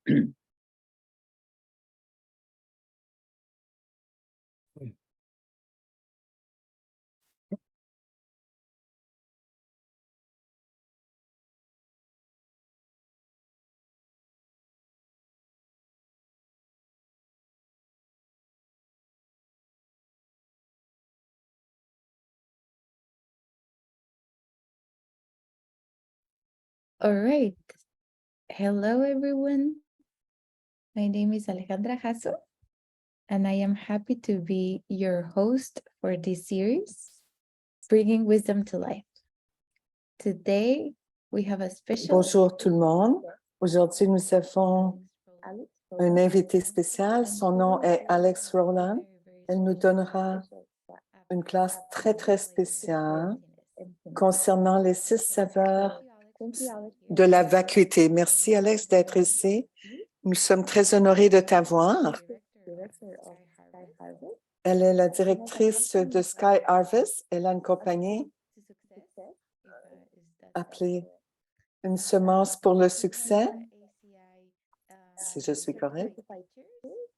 All right. Hello, everyone. My name is Alejandra Jasso, and I am happy to be your host for this series, Bringing Wisdom to Life. Today, we have a special... Bonjour tout le monde. Aujourd'hui, nous avons un invité spécial. Son nom est Alex Rowland. Elle nous donnera une classe très, très spéciale concernant les 6 saveurs de la vacuité. Merci, Alex, d'être ici. Nous sommes très honorés de t'avoir. Elle est la directrice de Sky Harvest. Elle a une compagnie appelée Une semence pour le succès, si je suis correcte.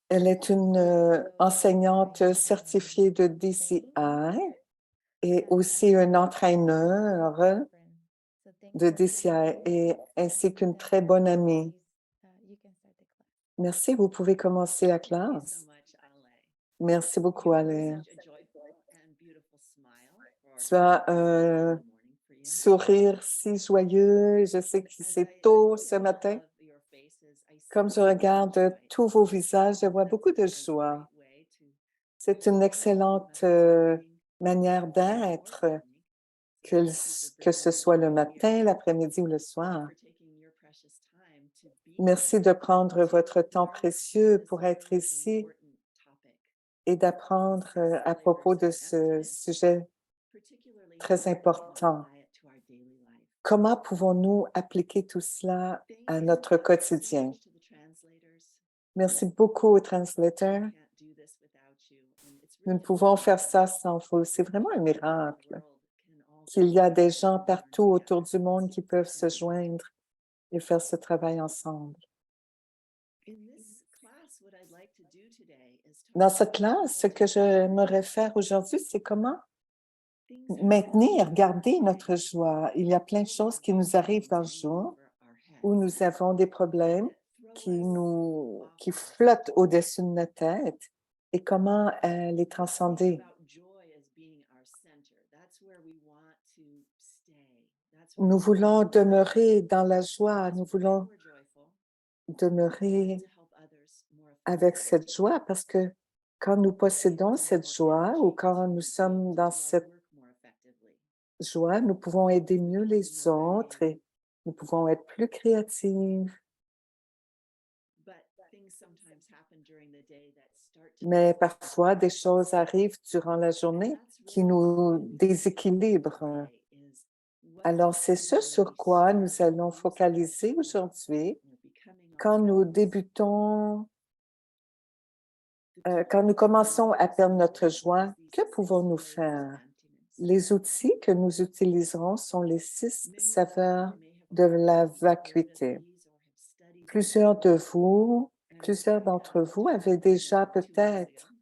Elle est une enseignante certifiée de DCI et aussi un entraîneur de DCI et ainsi qu'une très bonne amie. Merci, vous pouvez commencer la classe. Merci beaucoup, Alain. Tu as un sourire si joyeux. Je sais que c'est tôt ce matin. Comme je regarde tous vos visages, je vois beaucoup de joie. C'est une excellente manière d'être, que ce soit le matin, l'après-midi ou le soir. Merci de prendre votre temps précieux pour être ici et d'apprendre à propos de ce sujet très important. Comment pouvons-nous appliquer tout cela à notre quotidien? Merci beaucoup aux translateurs. Nous ne pouvons faire ça sans vous. C'est vraiment un miracle qu'il y a des gens partout autour du monde qui peuvent se joindre et faire ce travail ensemble. Dans cette classe, ce que j'aimerais faire aujourd'hui, c'est comment maintenir, garder notre joie. Il y a plein de choses qui nous arrivent dans le jour où nous avons des problèmes qui flottent au-dessus de notre tête et comment les transcender. Nous voulons demeurer dans la joie, nous voulons demeurer avec cette joie parce que quand nous possédons cette joie ou quand nous sommes dans cette joie, nous pouvons aider mieux les autres et nous pouvons être plus créatifs. Mais parfois, des choses arrivent durant la journée qui nous déséquilibrent. Alors, c'est ce sur quoi nous allons focaliser aujourd'hui quand nous débutons, quand nous commençons à perdre notre joie. Que pouvons-nous faire? Les outils que nous utiliserons sont les 6 saveurs de la vacuité. Plusieurs d'entre vous avaient déjà peut-être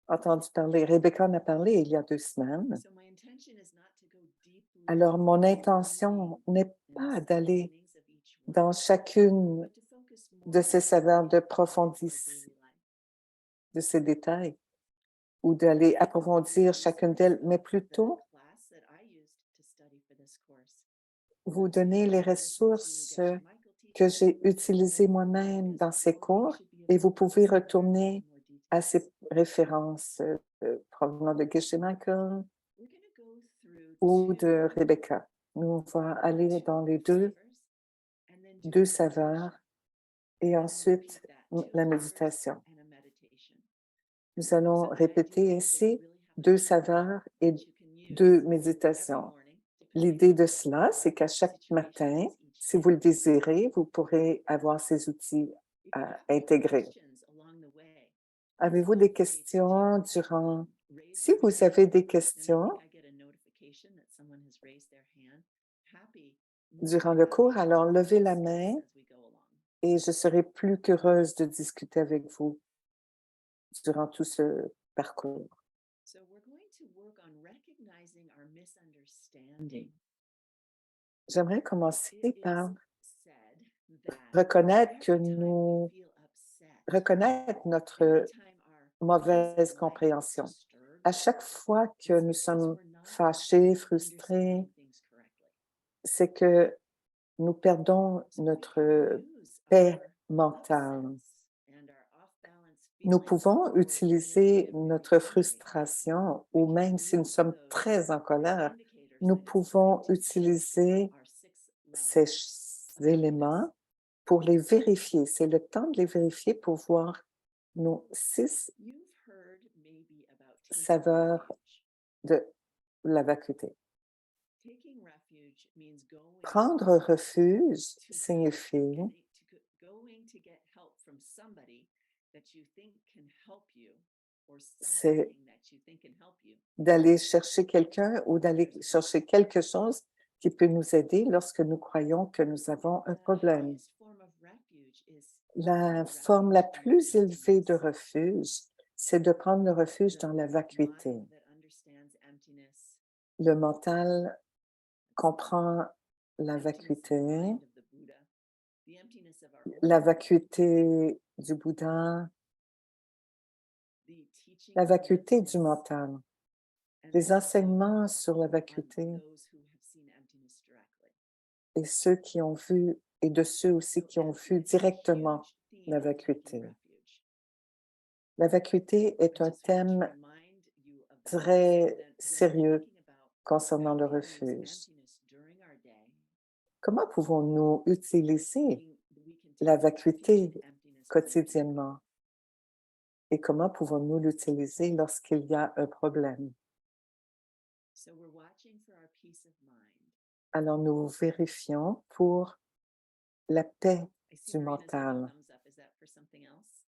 entendu parler. Rebecca en a parlé il y a 2 semaines. Alors, mon intention n'est pas d'aller dans chacune de ces saveurs de ces détails ou d'aller approfondir chacune d'elles, mais plutôt vous donner les ressources que j'ai utilisées moi-même dans ces cours et vous pouvez retourner à ces références provenant de Geshe Michael ou de Rebecca. Nous allons aller dans les deux saveurs et ensuite la méditation. Nous allons répéter ainsi 2 saveurs et 2 méditations. L'idée de cela, c'est qu'à chaque matin, si vous le désirez, vous pourrez avoir ces outils à intégrer. Avez-vous des questions durant... Si vous avez des questions durant le cours, alors levez la main et je serai plus qu'heureuse de discuter avec vous durant tout ce parcours. So we're going to work on recognizing our misunderstanding. J'aimerais commencer It par is said that reconnaître que every time we nous feel upset, reconnaître notre anytime our mauvaise reason might compréhension. be disturbed, À chaque fois que it's nous because sommes we're not fâchés, frustrés, understanding things correctly. c'est que nous perdons So we notre can use paix our mentale. upsets and our off-balance Nous feelings pouvons for any utiliser negative notre feeling. frustration ou We can même si nous use sommes those très en colère, indicators nous that it's time pouvons to check utiliser our 6 ces levels of éléments happiness. pour les vérifier. C'est le temps de les vérifier pour voir nos 6 You've heard maybe about taking saveurs refuge. de la vacuité. Taking refuge means going Prendre refuge to signifie going to get help from somebody that you think can help you or c'est something that you think can help you. d'aller chercher quelqu'un ou d'aller chercher quelque chose qui peut nous aider lorsque nous croyons que nous avons un The problème. highest form of refuge is La taking forme la refuge in plus élevée de emptiness. refuge, c'est de prendre le refuge The dans la vacuité. mind that understands emptiness, Le mental comprend la emptiness of the vacuité, mind of the Buddha, the emptiness of our la own, vacuité du Bouddha, the teachings la of vacuité du emptiness, mental. and Les also enseignements sur la of vacuité those who have seen emptiness directly. et ceux qui ont vu, et de ceux aussi So qui ont vu emptiness is a directement huge theme la of taking vacuité. refuge. La vacuité I est un just want to thème remind you of that. So très that when we're sérieux thinking about concernant le how we can use refuge. emptiness during our day, Comment pouvons-nous utiliser we can la take refuge in vacuité emptiness as a quotidiennement et comment pouvons-nous l'utiliser lorsqu'il y a un problème? So we're watching for our peace of mind. Alors nous vérifions pour la paix I see du Marina's giving mental. thumbs up. Is that for something else?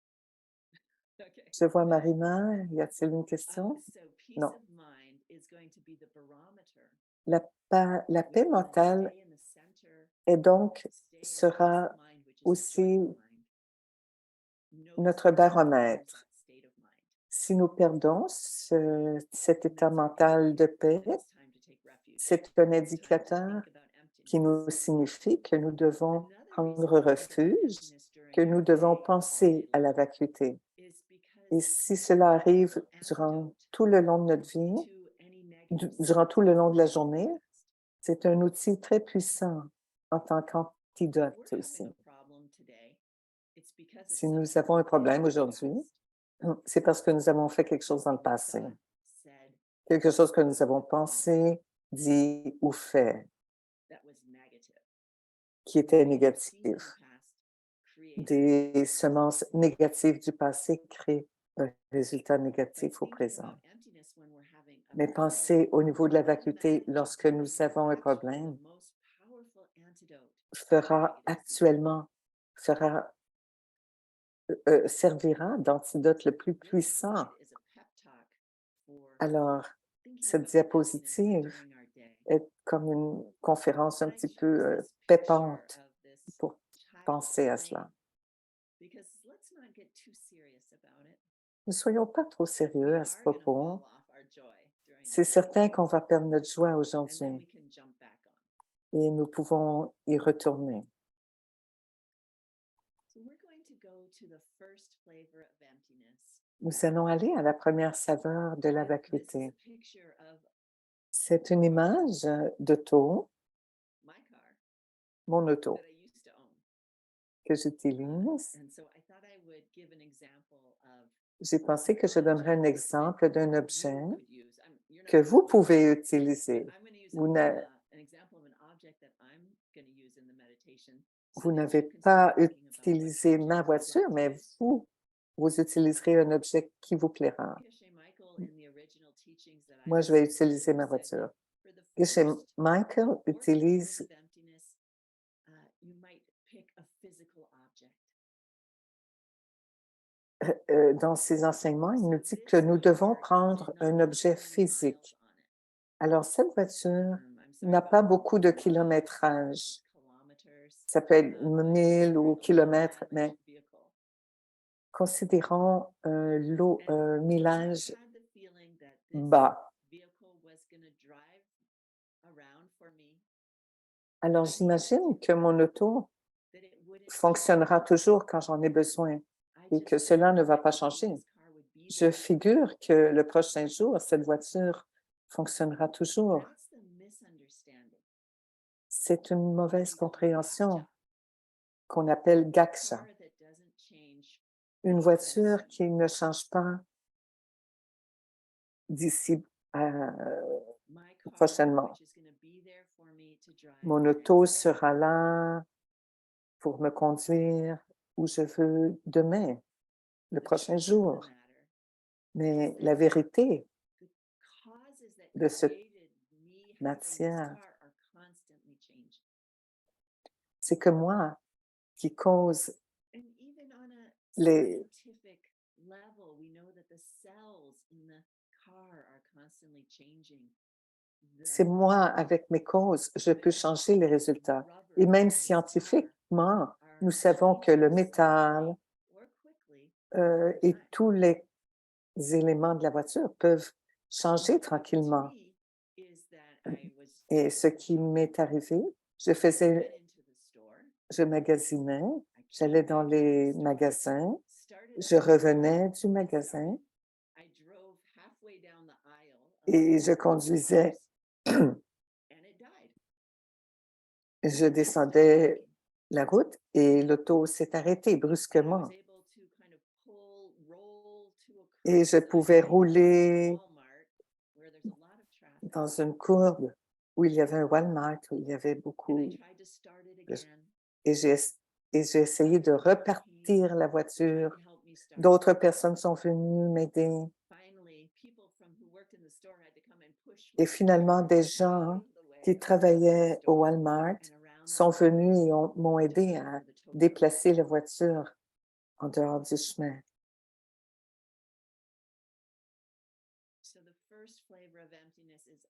Okay. Je vois Marina, y a-t-il une question? So peace Non. of mind is going to be the barometer. La paix We wanna mentale stay in the center, est donc stay in peace sera of mind, which is a aussi joyful mind. notre Notice when we lose baromètre. that state of mind. Si nous perdons cet état mental de paix, Then it's time to take refuge. c'est un It's time to indicateur think about qui emptiness. nous signifie que nous devons Another reason prendre to think about refuge, emptiness during que our nous devons day all penser day à la long vacuité. is Et because si it's cela a arrive powerful durant antidote tout le long de notre vie, to any negative durant tout le long de la journée, past. c'est un outil très puissant en tant If qu'antidote we're aussi. having a problem today, it's because of Si nous something avons un we did problème in the aujourd'hui, past. c'est parce que nous avons fait quelque chose dans le Something we passé, thought, said, quelque chose que nous avons pensé, dit ou fait that was negative. qui était Seeds in the négatif. past create Des semences négatives du passé créent un résultat But négatif au thinking présent. about emptiness when we're having a Mais problem penser au niveau de la vacuité automatically lorsque nous becomes avons un actually problème the most powerful antidote to fera negative actuellement, servira d'antidote le plus This puissant. slide is a pep talk for Alors, thinking cette about emptiness diapositive during our day. est comme une conférence un And I petit chose peu this pépante picture of this pour child penser à playing cela. because let's not get too serious about it. Ne soyons pas trop We sérieux à are ce going to propos. fall off our joy during C'est the day, certain qu'on va perdre notre joie and then aujourd'hui we can jump back on. et nous pouvons y retourner. So we're going to go to the first flavor of emptiness. Nous allons aller à la première saveur de la And this is vacuité. a picture of C'est une image d'auto, my car mon auto, that I used to own. que j'utilise. And so I thought I would give an example of J'ai pensé que je donnerais un exemple d'un you objet could use. You're not que gonna vous use pouvez it. utiliser. I'm going to use Vous n'a- an example of an object that I'm going to use in the meditation. so vous that n'avez you can pas start thinking about what utilisé ma object you'd voiture, like to mais use. vous utiliserez un objet qui vous plaira. Geshe Michael, in the original teachings that I Moi, je vais listened to, utiliser ma said voiture. for the Geshe first Michael 4 flavors utilise, of emptiness, you might pick a physical object. dans ses enseignements, il nous dit que nous devons prendre un objet physique. Alors, cette voiture n'a pas beaucoup de kilométrage. Ça peut être 1000 ou kilomètres, mais considérons un millage bas. Alors, j'imagine que mon auto fonctionnera toujours quand j'en ai besoin et que cela ne va pas changer. Je figure que le prochain jour, cette voiture fonctionnera toujours. C'est une mauvaise compréhension qu'on appelle gaksha. Une voiture qui ne change pas d'ici prochainement. Mon auto sera là pour me conduire où je veux demain, le prochain jour. Mais la vérité de cette matière, c'est que moi, qui cause les c'est moi, avec mes causes, je peux changer les résultats. Et même scientifiquement, nous savons que le métal et tous les éléments de la voiture peuvent changer tranquillement. Et ce qui m'est arrivé, je magasinais, j'allais dans les magasins, je revenais du magasin et je conduisais. Je descendais la route et l'auto s'est arrêtée brusquement. Et je pouvais rouler dans une courbe où il y avait un Walmart, où il y avait beaucoup de... Et j'ai essayé de repartir la voiture. D'autres personnes sont venues m'aider. Et finalement, des gens qui travaillaient au Walmart sont venus et m'ont aidé à déplacer la voiture en dehors du chemin.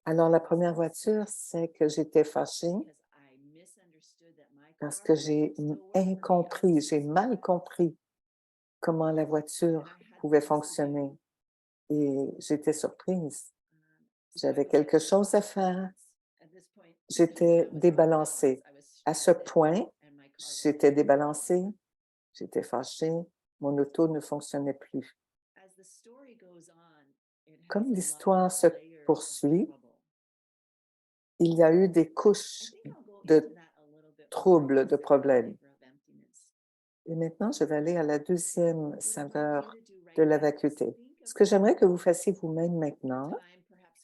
Alors, la première voiture, c'est que j'étais fâchée parce que j'ai incompris, j'ai mal compris comment la voiture pouvait fonctionner. Et j'étais surprise. J'avais quelque chose à faire. J'étais débalancée. À ce point, j'étais débalancée, j'étais fâchée, mon auto ne fonctionnait plus. Comme l'histoire se poursuit, il y a eu des couches de troubles, de problèmes. Et maintenant, je vais aller à la deuxième saveur de la vacuité. Ce que j'aimerais que vous fassiez vous-même maintenant,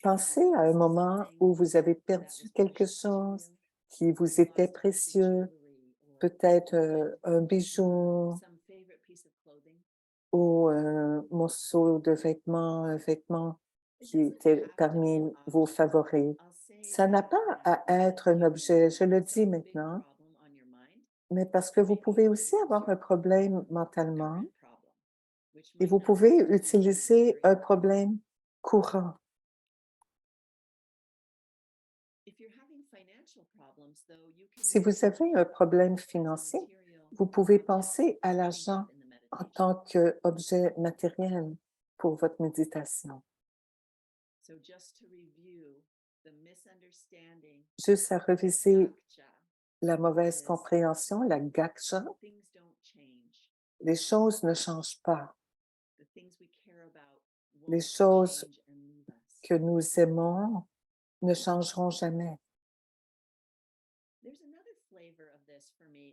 pensez à un moment où vous avez perdu quelque chose qui vous était précieux, peut-être un bijou ou un morceau de vêtement, un vêtement qui était parmi vos favoris. Ça n'a pas à être un objet, je le dis maintenant, mais parce que vous pouvez aussi avoir un problème mentalement et vous pouvez utiliser un problème courant. Si vous avez un problème financier, vous pouvez penser à l'argent en tant qu'objet matériel pour votre méditation. Juste à reviser la mauvaise compréhension, la gaksha, les choses ne changent pas. Les choses que nous aimons ne changeront jamais.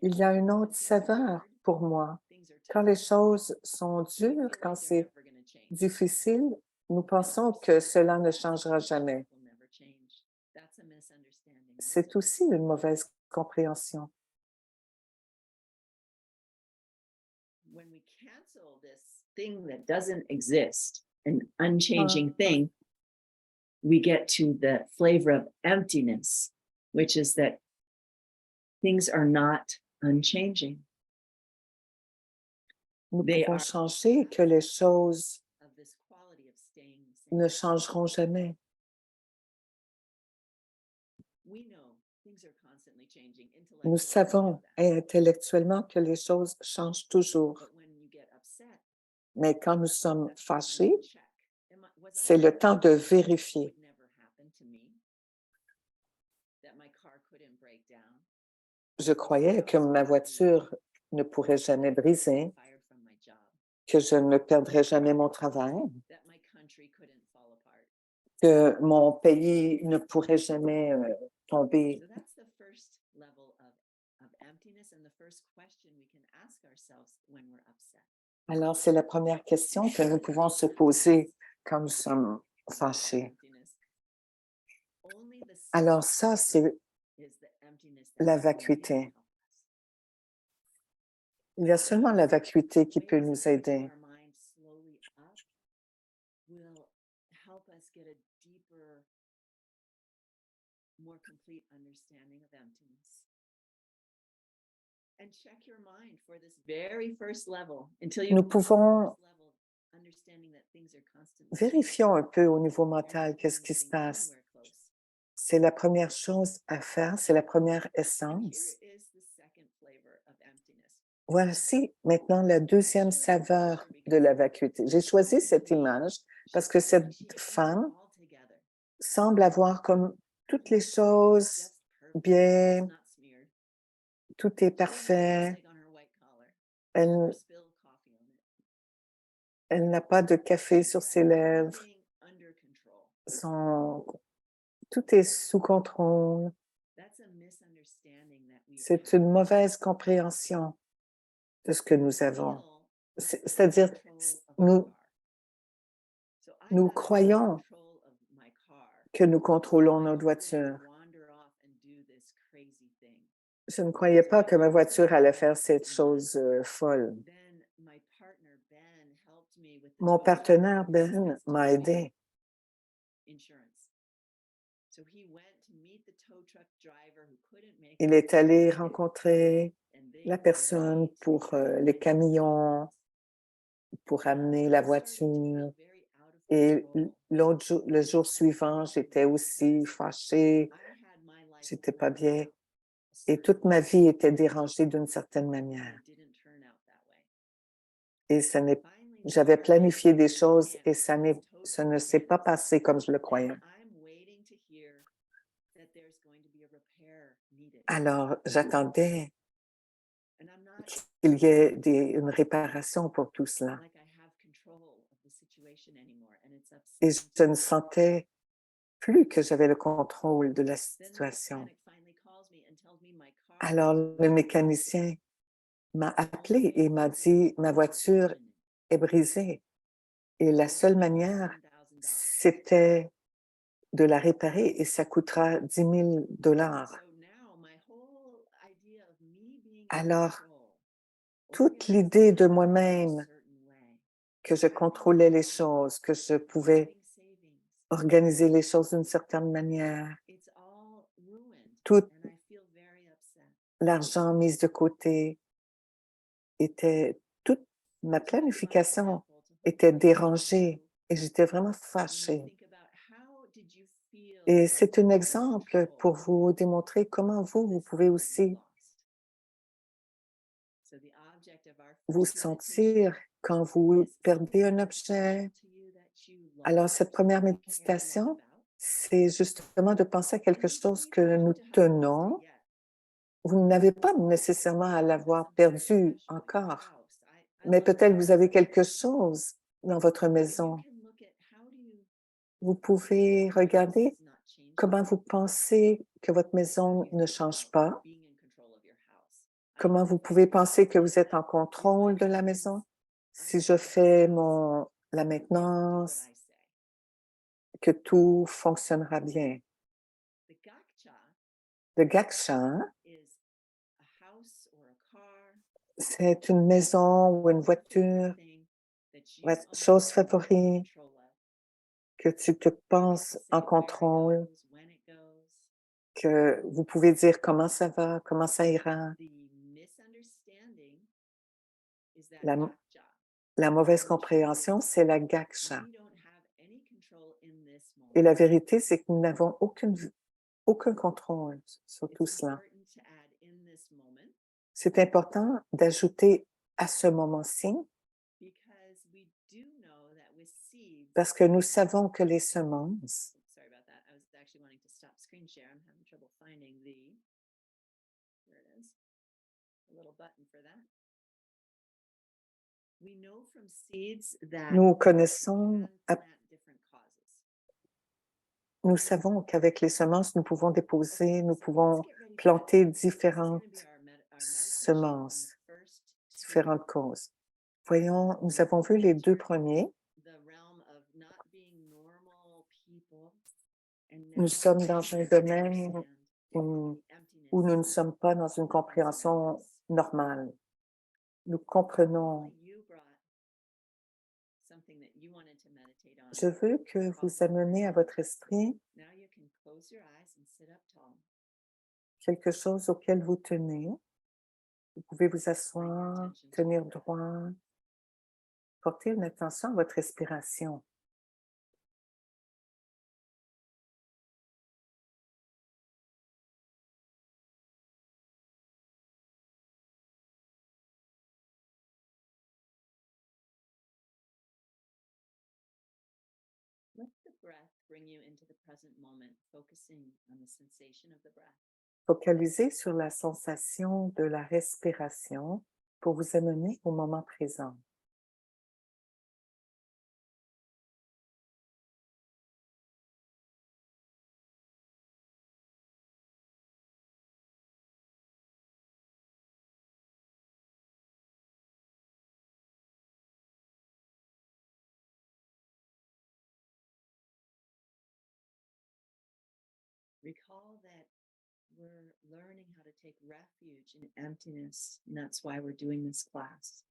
Il y a une autre saveur pour moi. Quand les choses sont dures, quand c'est difficile, nous pensons que cela ne changera jamais. C'est aussi une mauvaise compréhension. When we cancel this thing that doesn't exist, an unchanging thing, we get to the flavor of emptiness, which is that things are not unchanging. Nous They pouvons are changer que les choses of this quality of staying the same. ne changeront jamais. We know Nous savons intellectuellement que les choses changent toujours. Mais quand nous sommes fâchés, c'est le temps de vérifier. Je croyais que ma voiture ne pourrait jamais briser, que je ne perdrais jamais mon travail, que mon pays ne pourrait jamais tomber. Alors, c'est la première question que nous pouvons se poser quand nous sommes fâchés. Alors ça, c'est la vacuité. Il y a seulement la vacuité qui peut nous aider. Nous pouvons vérifier un peu au niveau mental qu'est-ce qui se passe. C'est la première chose à faire, c'est la première essence. Voici maintenant la deuxième saveur de la vacuité. J'ai choisi cette image parce que cette femme semble avoir comme toutes les choses bien, tout est parfait. Elle n'a pas de café sur ses lèvres. Tout est sous contrôle. C'est une mauvaise compréhension de ce que nous avons. C'est-à-dire, nous croyons que nous contrôlons notre voiture. Je ne croyais pas que ma voiture allait faire cette chose folle. Mon partenaire Ben m'a aidé. Il est allé rencontrer la personne pour les camions, pour amener la voiture. Et le jour suivant, j'étais aussi fâchée, j'étais pas bien. Et toute ma vie était dérangée d'une certaine manière. Et j'avais planifié des choses et ça ne s'est pas passé comme je le croyais. Alors, j'attendais qu'il y ait une réparation pour tout cela. Et je ne sentais plus que j'avais le contrôle de la situation. Alors, le mécanicien m'a appelé et m'a dit, ma voiture est brisée. Et la seule manière, c'était de la réparer et ça coûtera 10 000 $. Alors, toute l'idée de moi-même que je contrôlais les choses, que je pouvais organiser les choses d'une certaine manière, tout l'argent mis de côté toute ma planification était dérangée et j'étais vraiment fâchée. Et c'est un exemple pour vous démontrer comment vous pouvez aussi vous sentir quand vous perdez un objet. Alors, cette première méditation, c'est justement de penser à quelque chose que nous tenons. Vous n'avez pas nécessairement à l'avoir perdu encore, mais peut-être vous avez quelque chose dans votre maison. Vous pouvez regarder comment vous pensez que votre maison ne change pas. Comment vous pouvez penser que vous êtes en contrôle de la maison? Si je fais la maintenance, que tout fonctionnera bien. Le gaksha, c'est une maison ou une voiture, votre chose favorite, que tu te penses en contrôle, que vous pouvez dire comment ça va, comment ça ira. La mauvaise compréhension, c'est la gaksha. Et la vérité, c'est que nous n'avons aucun contrôle sur tout It's cela. important to add in this moment C'est important d'ajouter à ce moment-ci because we do know that with seeds. parce que nous savons que les semences, Sorry about that. I was actually wanting to stop screen share. I'm having trouble finding the. There it is. A little button for that. We know from seeds that nous you connaissons, can plant different causes. nous savons qu'avec les semences, nous pouvons déposer, nous So pouvons let's get ready for that. planter This is gonna différentes be our meditation semences, on the first two, différentes causes. Voyons, nous avons vu les deux premiers. the realm of not being normal people, and Nous now sommes dans un we domaine understand où, the emptiness où nous ne sommes pas dans une compréhension normale. Nous comprenons. You brought something that you wanted to meditate on. Je veux que vous ameniez à votre esprit Now you can close your eyes and sit up tall. quelque chose auquel vous tenez. Vous pouvez vous asseoir, tenir droit, porter une attention à votre respiration. Let the breath bring you into the present moment, focusing on the sensation of the breath. Focalisez sur la sensation de la respiration pour vous amener au moment présent. Recall that we're learning how to take refuge in emptiness, and that's why we're doing this class.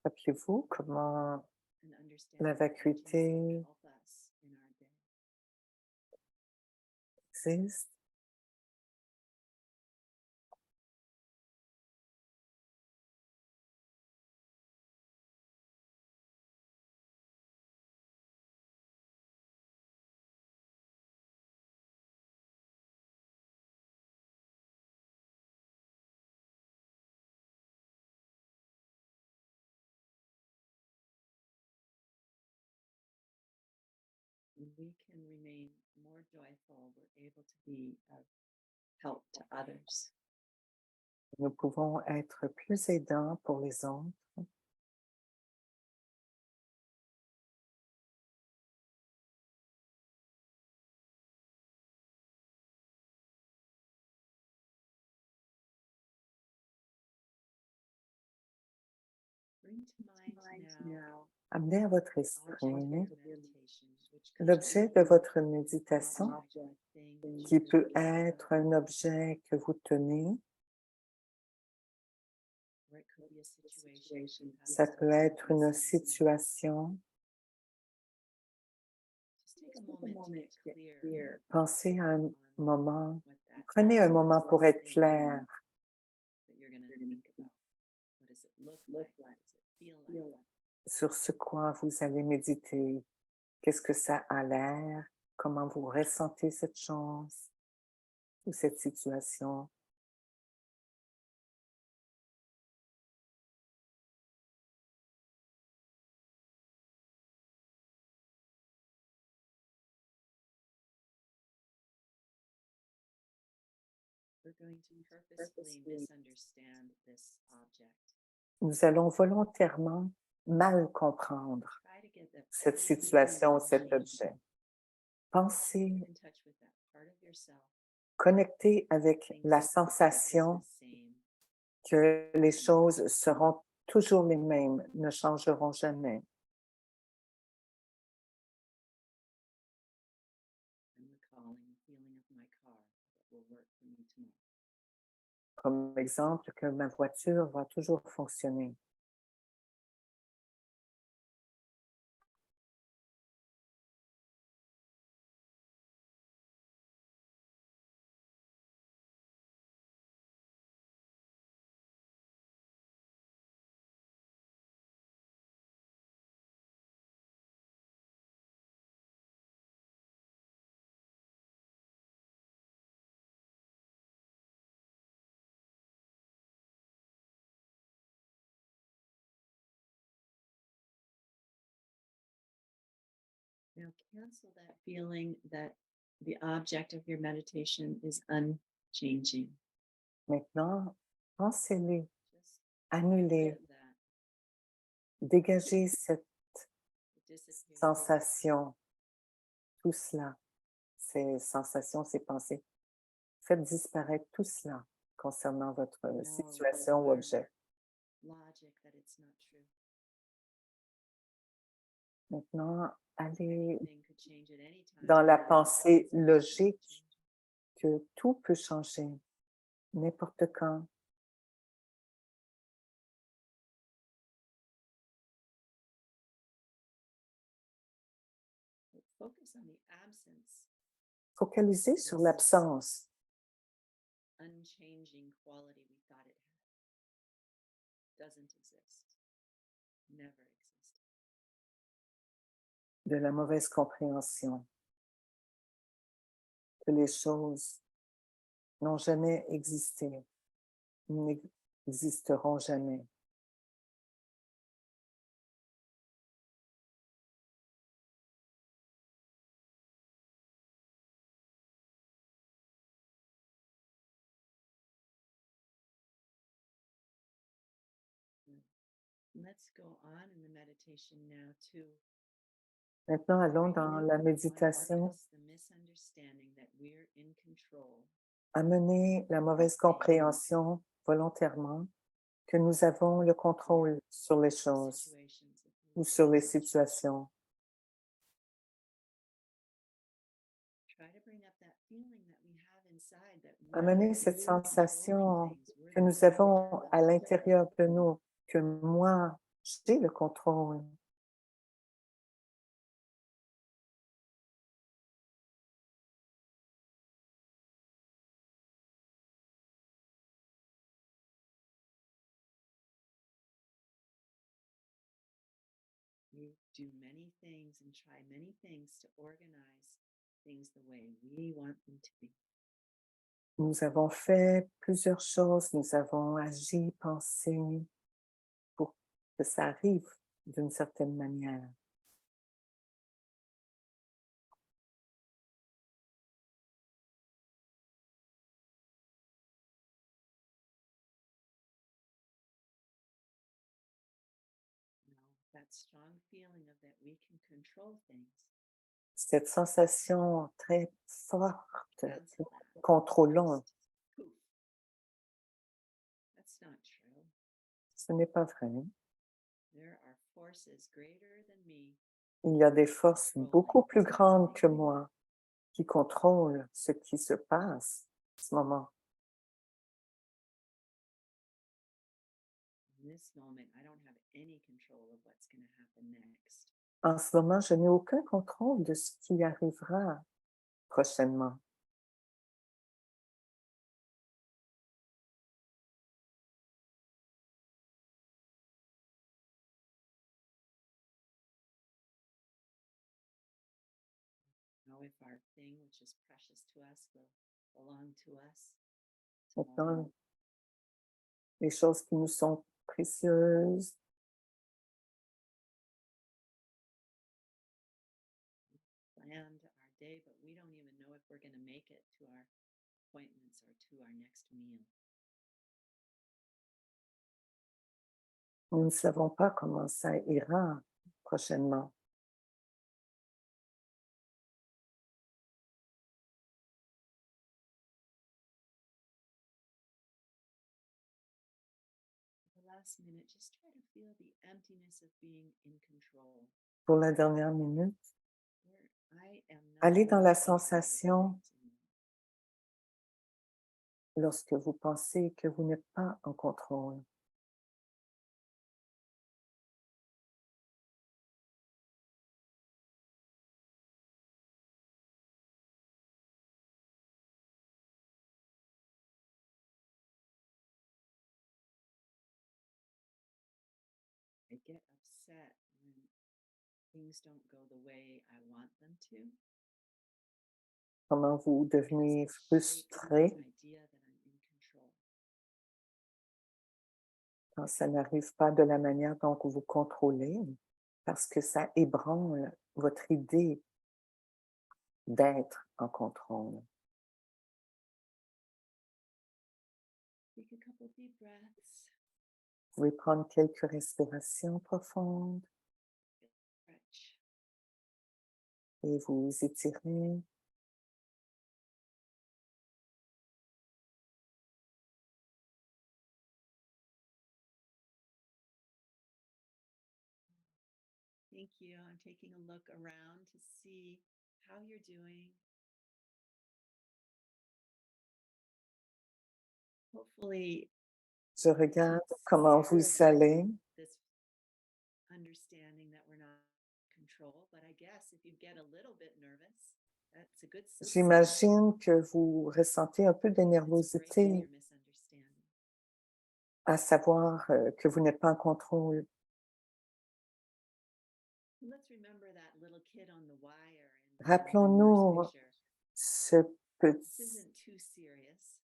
Rappelez-vous comment And understand la that emptiness vacuité can help us in our day. existe. When we can remain more joyful, we're able to be of help to others. Nous pouvons être plus aidants pour les autres. Bring to mind now Amenez à votre object of esprit meditation, which could l'objet be de votre an méditation object, thing, qui peut être un objet que vous tenez. or it could be a situation. Ça peut être une situation. Just take a moment to get clear Pensez à un moment. what that Prenez un moment pour être clair that you're going to think about. What does it look like? What does it feel like? sur ce quoi vous allez méditer. Qu'est-ce que ça a l'air? Comment vous ressentez cette chose ou cette situation? We're going to purposefully misunderstand this object. Nous allons volontairement mal comprendre Try to get that cette situation ou cet objet. Pensez, in touch with that part of yourself. connectez avec la sensation que les choses seront toujours les mêmes, ne changeront jamais. I'm recalling the feeling of my car that will work for me tomorrow. Comme exemple, que ma voiture va toujours fonctionner. Now cancel that feeling that the object of your meditation is unchanging. Maintenant, pensez-les, Just annulez, forget that. dégagez cette It disappears. sensation, tout cela, ces sensations, ces pensées. Faites disparaître tout cela concernant votre situation ou objet. Logic that it's not true. Maintenant, allez Everything could change at any time. dans la Everything pensée could logique change. que tout peut changer, n'importe quand. But focus on the absence, Focalisez sur l'absence, unchanging quality we thought it had. Doesn't exist. Never existed. de la mauvaise compréhension, que les choses n'ont jamais existé, n'existeront jamais. Let's go on in the meditation now to Maintenant, allons dans remove la what méditation, is the misunderstanding that we're in control. amener la mauvaise compréhension volontairement que nous avons le contrôle sur les choses Situations if ou we sur les situations. try to bring up that feeling that we have inside that we're Amener cette controlling sensation things. We're que the nous one avons that à has l'intérieur de nous, que moi, j'ai le contrôle. We do many things and try many things to organize things the way we want them to be. Nous avons fait plusieurs choses, nous avons agi, pensé pour que ça arrive d'une certaine manière. That strong feeling of that we can control things. Cette sensation très forte que Cancel nous that. contrôlons, Just poof. That's not true. ce n'est pas vrai. There are forces greater than me. Il y a des forces beaucoup plus grandes que moi qui contrôlent ce qui se passe en ce moment. In this moment, I don't have any control of what's going to happen next. En ce moment, je n'ai aucun contrôle de ce qui arrivera prochainement. Now, if our thing which is precious to us will belong to us, Maintenant, les choses qui nous sont précieuses, planned our day, but we don't even know if we're going to make it to our appointments or to our next meal. nous ne savons pas comment ça ira prochainement. For the last minute, just try to feel the emptiness of being in control. Pour la dernière minute, Where I am not allez dans in la control of sensation things anymore. lorsque vous pensez que vous n'êtes pas en contrôle. I get upset when things don't go the way I want them to. Comment vous because devenez it shakes frustré the idea that I'm in control. quand ça n'arrive pas de la manière dont vous contrôlez, parce que ça ébranle votre idée d'être en contrôle. Take a couple deep breaths. Vous pouvez prendre quelques respirations profondes Stretch. et vous étirer. Thank you. I'm taking a look around to see how you're doing. Hopefully, Je regarde comment vous allez. this understanding that we're not in control, but I guess if you get a little bit nervous, that's a good sign. J'imagine que vous ressentez un peu de It's embracing nervosité your misunderstanding. à savoir que vous n'êtes pas en contrôle. Let's remember that little kid on the wire in the Rappelons-nous first picture. ce This petit, isn't too serious.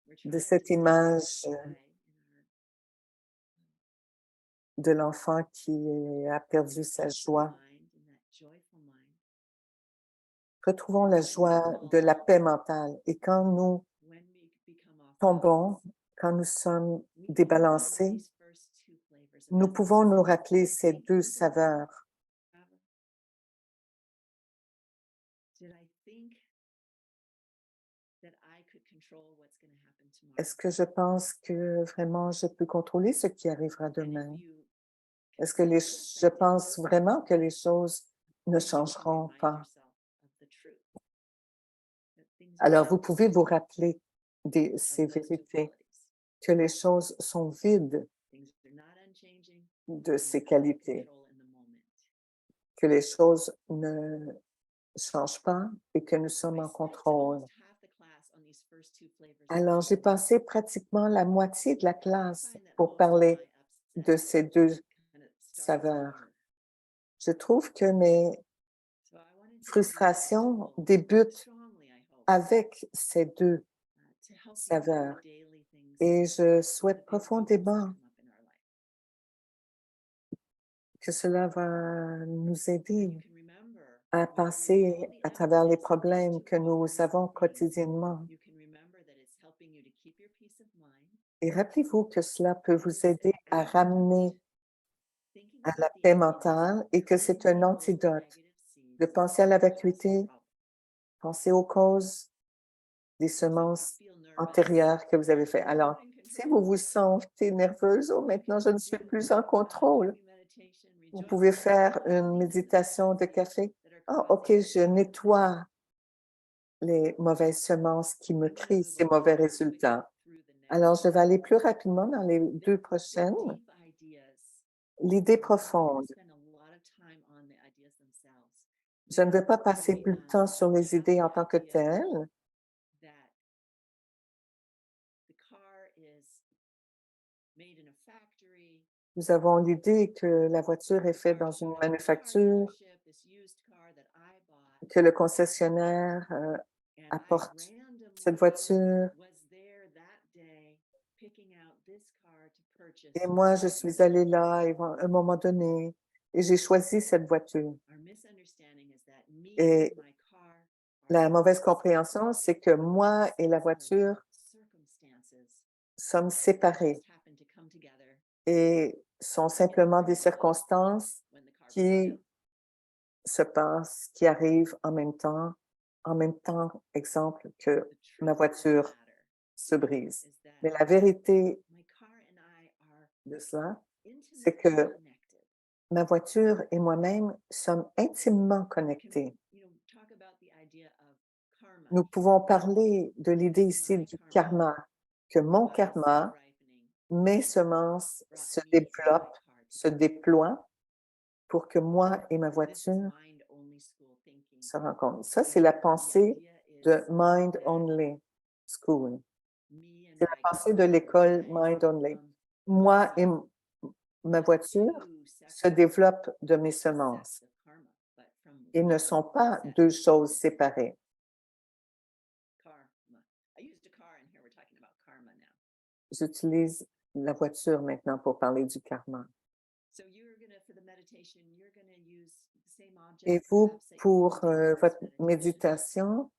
We're de trying cette to image stay in our de l'enfant qui a perdu sa peaceful joie. mind, in that joyful mind. Retrouvons la joie de la paix mentale. Et quand nous When we become off tombons, balance, quand nous sommes we can remember débalancés, these first two flavors of nous pouvons emptiness. nous rappeler Did ces I deux think that- saveurs. Did I think that I could control what's going to happen tomorrow? Est-ce que je pense que vraiment je peux contrôler ce qui arrivera And if demain? you Est-ce que consider this, je I did pense those vraiment que les choses ne you can changeront remind pas? yourself of the truth, that things are Alors, not vous pouvez vous rappeler de of ces those vérités, totalities. que les choses sont vides Things are not unchanging, de and ces we're out of qualités, control in the moment. que les choses ne changent pas et que nous sommes I en spent contrôle. almost half the class on these first two flavors of Alors, j'ai emptiness. passé pratiquement la moitié de la I classe find that pour most of parler my de upset ces deux kind of starts saveurs. here. Je trouve que mes So I wanted to frustrations use débutent strongly, I hope, avec ces deux to help you with saveurs. the daily things, Et je the souhaite big problems that profondément come up in our life. que cela va nous So aider you can remember à when you passer all the à travers les emptiness of these problèmes two que nous flavors of avons things, quotidiennement. you can remember that it's helping you to keep your peace of mind, Et rappelez-vous que cela peut vous it's an aider à ramener antidote, thinking à about la the paix emptiness, mentale et que c'est un cleansing all the antidote negative seeds de penser à la that cause vacuité, problem. penser aux causes des So if you semences feel nervous, antérieures que vous avez faites. you're Alors, not in si control. vous vous sentez nerveuse, oh, maintenant je ne suis plus en contrôle. Meditation, Vous rejoice pouvez in the faire small une things méditation de café. that are Ah, causing OK, you je to nettoie les mauvaises semences qui me I'm gonna créent move ces a mauvais little bit quicker résultats. through the next Alors, je vais one. aller plus rapidement dans les The- deux the prochaines. deep ideas, L'idée we're not gonna profonde. spend a lot of time on the ideas themselves. Je ne vais pas Maybe, passer plus de temps sur les have idées the en tant que idea telles. that the car is made in a factory. Nous avons l'idée que la voiture est faite dans une manufacture, Dealership, this used car that I bought, que le concessionnaire and I apporte cette randomly voiture. was there that day picking out this car to purchase. Et for moi, my je suis daughter. allée là à un moment donné et j'ai choisi cette voiture. Our misunderstanding is that me Et and my car are la mauvaise compréhension, c'est que moi et la voiture circumstances sommes séparés just happen to come together et sont simplement des circonstances when the car breaks qui down. se passent, qui arrivent en même temps, exemple, que The truth ma of the voiture matter se brise. is that Mais la vérité my car and I are de cela, intimately que connected. ma voiture et moi-même sommes intimement We can, connectés. talk about the idea of karma Nous here. pouvons parler de l'idée ici My du karma, karma, que mon my seed karma, ripening, mes semences brought se me and my développent, car se together. déploient pour que moi et ma This is voiture mind-only school thinking. se rencontrent. Ça, And c'est la the pensée idea is de Mind that Only School. me and C'est la my pensée de l'école car Mind Only. become Moi et seeds, ma not voiture two se separate développent de mes sets semences of karma, but from et ne one sont pas set deux of choses séparées. karma. I used a car, and here we're talking about karma now. J'utilise la voiture maintenant pour parler du karma. So you're gonna, for the meditation, you're gonna use Et vous, pour votre méditation,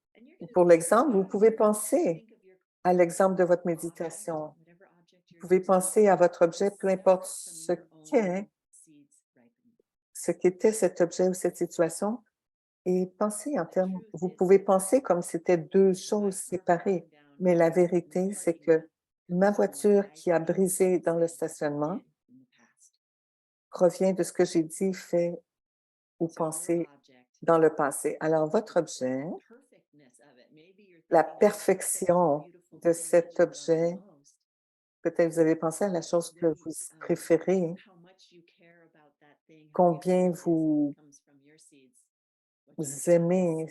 pour l'exemple, vous pouvez penser à l'exemple de votre méditation. Vous pouvez penser à votre objet, peu importe ce qu'était cet objet ou cette situation, et pensez en termes, vous pouvez penser comme si c'était deux choses séparées, mais la vérité, c'est que ma voiture qui a brisé dans le stationnement provient de ce que j'ai dit, fait ou pensé dans le passé. Alors, votre objet, la perfection de cet objet, peut-être vous avez pensé à la chose que vous préférez, combien vous aimez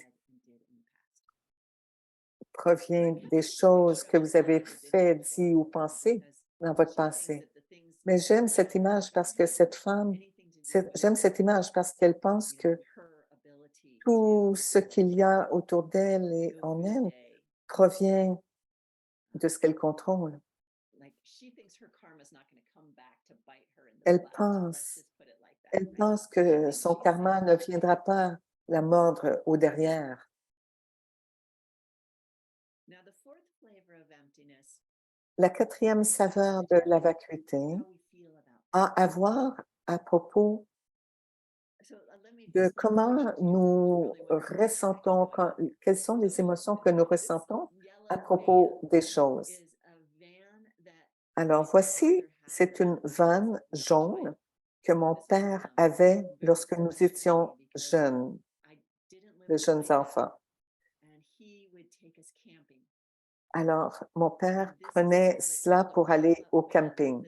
provient des choses que vous avez fait, dit ou pensé dans votre passé. Mais j'aime cette image parce que cette femme, j'aime cette image parce qu'elle pense que tout ce qu'il y a autour d'elle et en elle provient de ce qu'elle contrôle. Elle pense, elle pense que son karma ne viendra pas la mordre au derrière. La quatrième saveur de la vacuité a à voir à propos de comment nous ressentons, quelles sont les émotions que nous ressentons à propos des choses. Alors voici, c'est une vanne jaune que mon père avait lorsque nous étions jeunes, de jeunes enfants. Alors, mon père prenait cela pour aller au camping.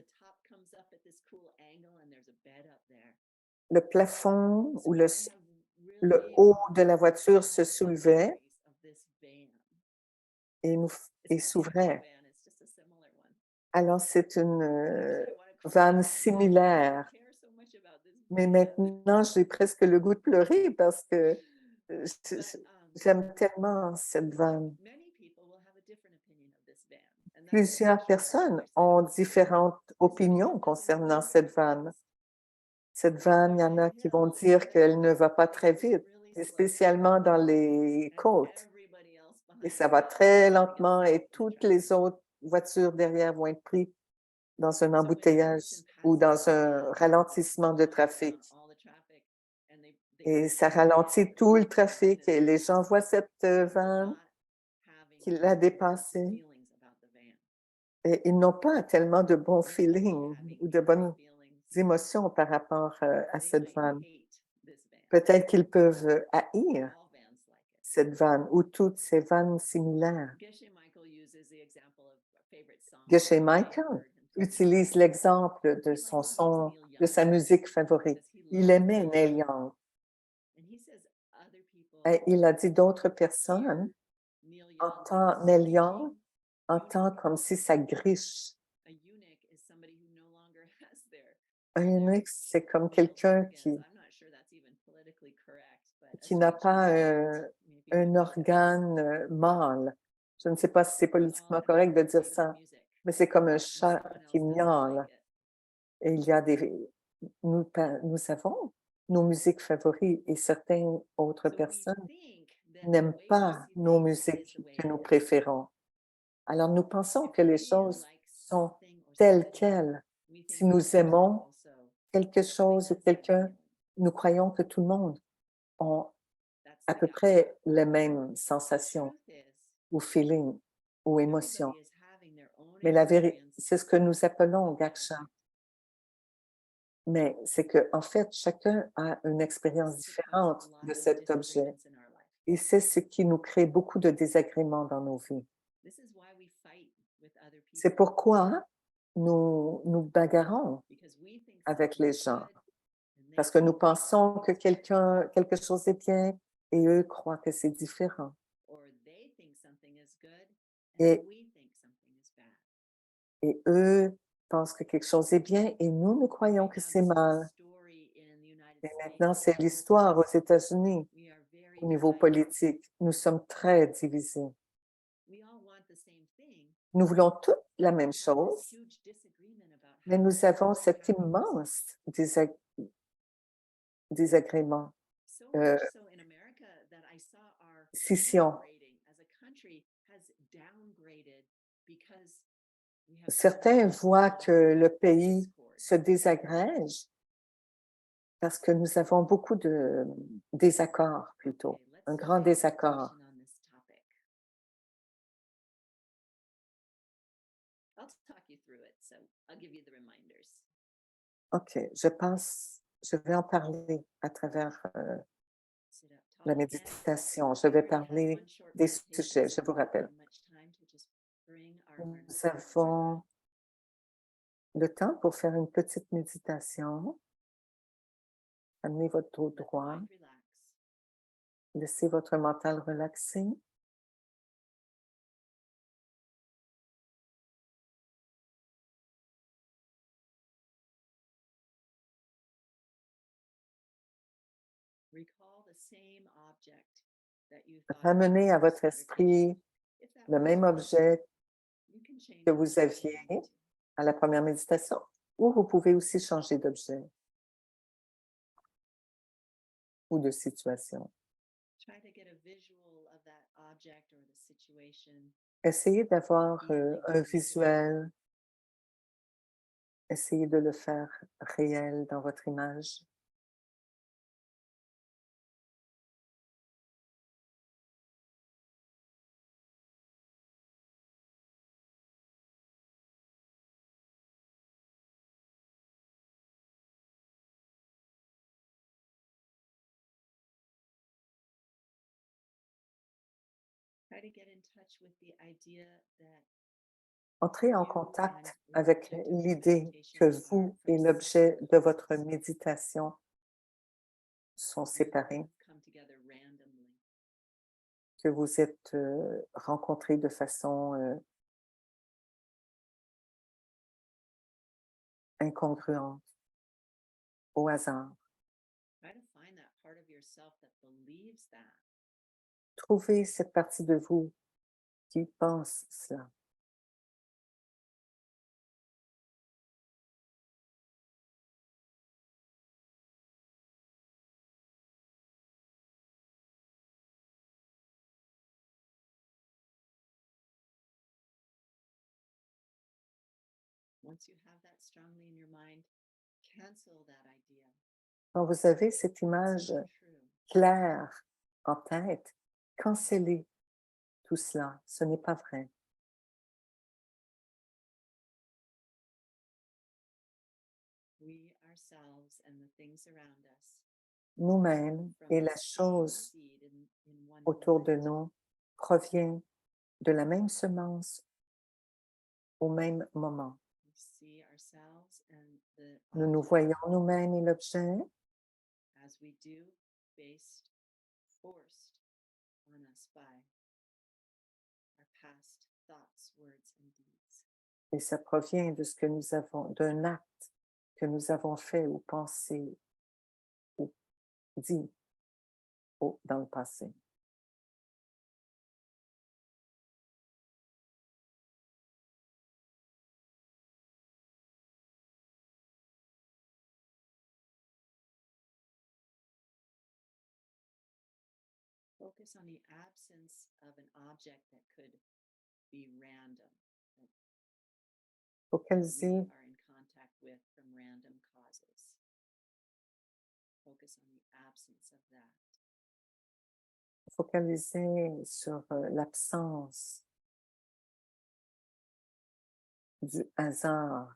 Le plafond ou le haut de la voiture se soulevait et s'ouvrait. Alors, c'est une vanne similaire. Mais maintenant, j'ai presque le goût de pleurer parce que j'aime tellement cette vanne. Plusieurs personnes ont différentes opinions concernant cette vanne. Cette vanne, il y en a qui vont dire qu'elle ne va pas très vite, et spécialement dans les côtes. Et ça va très lentement et toutes les autres voitures derrière vont être prises dans un embouteillage ou dans un ralentissement de trafic. Et ça ralentit tout le trafic et les gens voient cette vanne qui l'a dépassée et ils n'ont pas tellement de bons feelings ou de bonnes émotions par rapport à cette vanne. Peut-être qu'ils peuvent haïr cette vanne ou toutes ces vannes similaires. Geshe Michael utilise l'exemple de son son, de sa musique favorite. Il aimait Neil Young. Et il a dit d'autres personnes entendent Neil Young, entendent comme si ça griche. Un eunuque, c'est comme quelqu'un qui n'a pas un organe mâle. Je ne sais pas si c'est politiquement correct de dire ça, mais c'est comme un chat qui miaule. Et il y a nous avons nos musiques favorites et certaines autres personnes n'aiment pas nos musiques que nous préférons. Alors, nous pensons que les choses sont telles quelles. Si nous aimons quelque chose ou quelqu'un, nous croyons que tout le monde a à peu près les mêmes sensations ou feelings ou émotions. Mais la vérité, c'est ce que nous appelons gaksha. Mais c'est qu'en fait, chacun a une expérience différente de cet objet. Et c'est ce qui nous crée beaucoup de désagréments dans nos vies. C'est pourquoi nous bagarrons avec les gens. Parce que nous pensons que quelque chose est bien et eux croient que c'est différent. Et, et eux pensent que quelque chose est bien et nous croyons que c'est mal. Et maintenant, c'est l'histoire aux États-Unis au niveau politique. Nous sommes très divisés. Nous voulons toutes la même chose, mais nous avons cet immense désagrément. Euh, much so in America that I saw our scission. rating as a country has downgraded because we have Certains voient que le pays discord. se désagrège parce que nous avons beaucoup de désaccords plutôt, Okay, let's un grand make a désaccord. motion on this topic. I'll talk you through it, so I'll give you the reminders. OK, je vais en parler à travers Sit up la tall again. méditation. Je vais We have parler one short des meditation, sujets, so je vous we don't rappelle. have much time to just bring our Nous awareness back to our avons breath. le temps pour faire une petite méditation. Amenez votre dos Let the droit, mind relax. laissez votre mental relaxer. Recall the same object that you thought about Ramenez à in this votre esprit meditation. If that le was même you, objet you can change que it vous if you aviez need to. à la première méditation, ou vous pouvez aussi changer d'objet ou de situation. Try to get a visual of that object or the situation. Essayez d'avoir feeling un into it. visuel, essayez de le faire réel dans votre image. Try to get in touch with the idea that Entrez en you contact and the avec object of your l'idée que meditation vous are et from l'objet separate de votre places. méditation sont You séparés, come together randomly. que vous êtes rencontrés de façon incongruente, au hasard. Try to find that part of yourself that believes that. Trouvez cette partie de vous qui pense cela. Once you have that strongly in your mind, cancel that idea. Quand vous avez cette It's image not true. claire en tête, cancellez tout cela. Ce n'est pas vrai. We ourselves and the things around us Nous-mêmes from et the la same chose seed in one autour de moment. nous provient de la même semence au même moment. We see ourselves and the Nous nous object voyons nous-mêmes et l'objet as we do, based, forced on us by our past thoughts, words, and deeds. et ça provient de ce que nous avons, d'un acte que nous avons fait ou pensé ou dit dans le passé. Focus on the absence of an object that could be random, that we Focalisez are in contact with from random causes. Focus on the absence of that. Focalisez sur l'absence du hasard